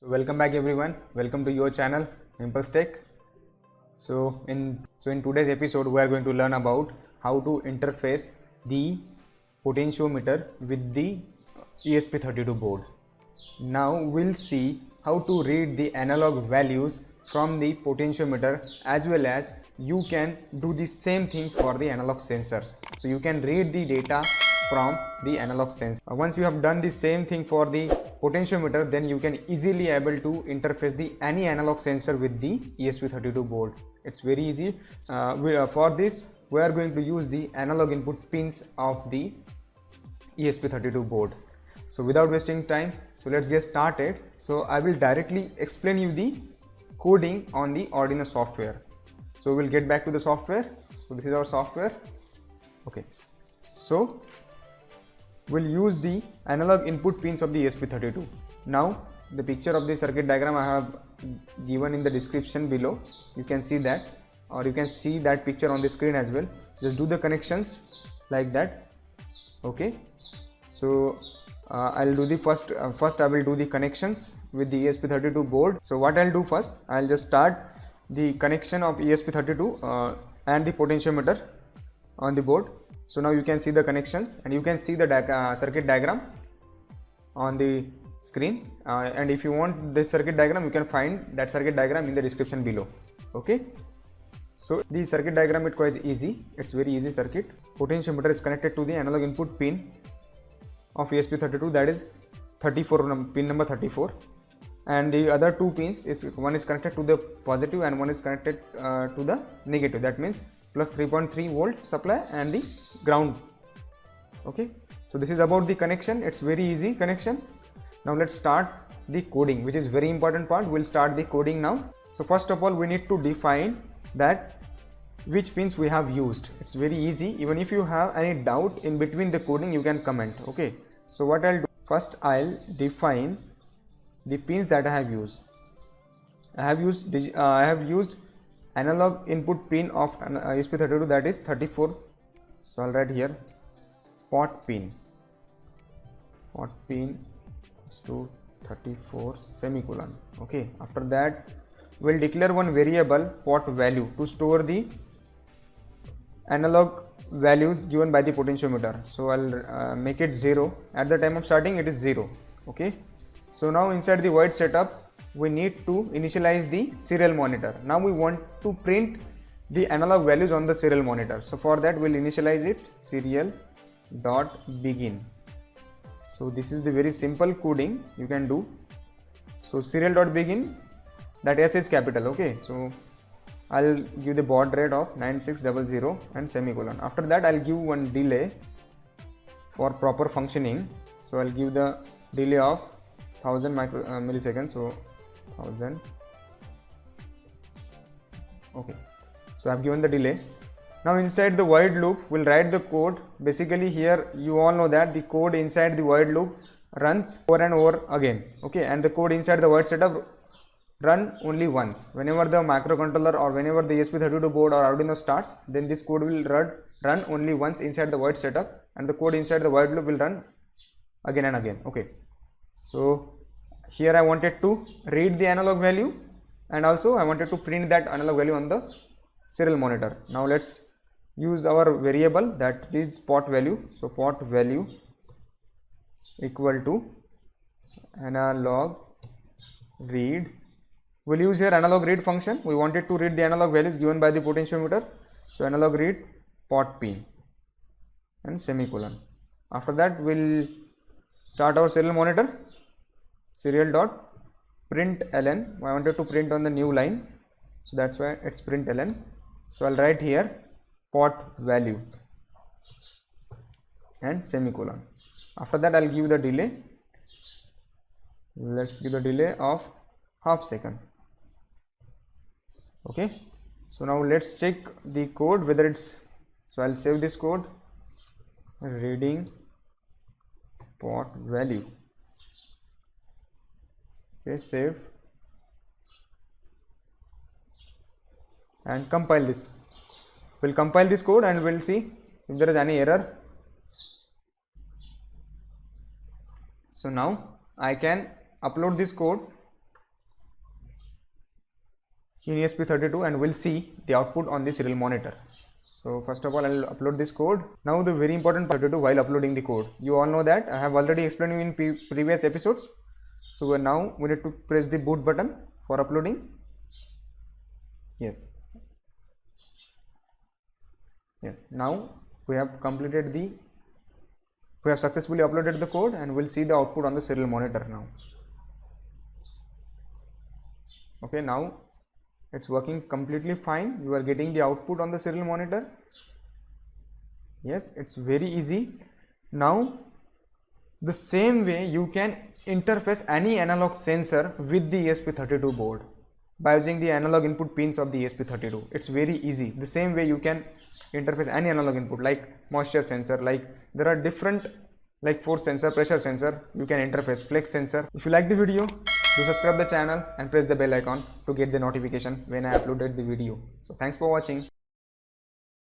Welcome back everyone. Welcome to your channel Impulse Tech. In today's episode we are going to learn about how to interface the potentiometer with the ESP32 board. Now we'll see how to read the analog values from the potentiometer, as well as you can do the same thing for the analog sensors. So you can read the data from the analog sensor. Once you have done the same thing for the potentiometer, then you can easily able to interface the any analog sensor with the ESP32 board. It's very easy. For this we are going to use the analog input pins of the ESP32 board. So without wasting time, so let's get started. So I will directly explain you the coding on the Arduino software. So we'll get back to the software. So this is our software. Okay, so we'll use the analog input pins of the ESP32. Now the picture of the circuit diagram I have given in the description below. You can see that, or you can see that picture on the screen as well. Just do the connections like that. Okay, so I'll do the first I will do the connections with the ESP32 board. So what I'll do first, I'll just start the connection of ESP32 and the potentiometer on the board. So now you can see the connections and you can see the circuit diagram on the screen, and if you want this circuit diagram, you can find that circuit diagram in the description below. Okay, so the circuit diagram is quite easy. It's very easy circuit. Potentiometer is connected to the analog input pin of ESP32, that is 34, pin number 34, and the other two pins is, one is connected to the positive and one is connected to the negative. That means plus 3.3 volt supply and the ground. Okay, so this is about the connection. It's very easy connection. Now let's start the coding, which is very important part. We'll start the coding now. So first of all, we need to define that which pins we have used. It's very easy. Even if you have any doubt in between the coding, you can comment. Okay, so what I'll do first, I'll define the pins that I have used. I have used analog input pin of ESP32, that is 34. So I'll write here pot pin is to 34 semicolon. Okay, after that we'll declare one variable pot value to store the analog values given by the potentiometer. So I'll make it 0. At the time of starting it is 0. Okay, so now inside the void setup we need to initialize the serial monitor. Now we want to print the analog values on the serial monitor. So for that we'll initialize it serial dot begin. So this is the very simple coding you can do. So serial dot begin, that S is capital. Okay, so I'll give the baud rate of 9600 and semicolon. After that I'll give one delay for proper functioning. So I'll give the delay of 1000 milliseconds. So 1000. Okay, so I've given the delay. Now inside the void loop we'll write the code. Basically here you all know that the code inside the void loop runs over and over again. Okay, and the code inside the void setup run only once. Whenever the microcontroller or whenever the ESP32 board or Arduino starts, then this code will run only once inside the void setup, and the code inside the void loop will run again and again. Okay, so here I wanted to read the analog value, and also I wanted to print that analog value on the serial monitor. Now let's use our variable that is pot value. So pot value equal to analog read. We'll use here analog read function. We wanted to read the analog values given by the potentiometer. So analog read pot pin and semicolon. After that we'll start our serial monitor. Serial dot print ln. I wanted to print on the new line, so that's why it's print ln. So I'll write here pot value and semicolon. After that I'll give the delay. Let's give the delay of half second. Okay, so now let's check the code whether it's, so I'll save this code, reading pot value. Okay, save and compile this. We'll compile this code and we'll see if there is any error. So now I can upload this code in ESP32 and we'll see the output on the serial monitor. So first of all, I'll upload this code. Now the very important part to do while uploading the code. You all know that I have already explained you in previous episodes. So now we need to press the boot button for uploading. Yes. Now we have successfully uploaded the code and we'll see the output on the serial monitor now. Okay, now it's working completely fine. You are getting the output on the serial monitor. Yes, it's very easy. Now the same way you can interface any analog sensor with the ESP32 board by using the analog input pins of the ESP32. It's very easy. The same way you can interface any analog input like moisture sensor, like there are different like force sensor, pressure sensor, you can interface flex sensor. If you like the video, do subscribe the channel and press the bell icon to get the notification when I uploaded the video. So thanks for watching.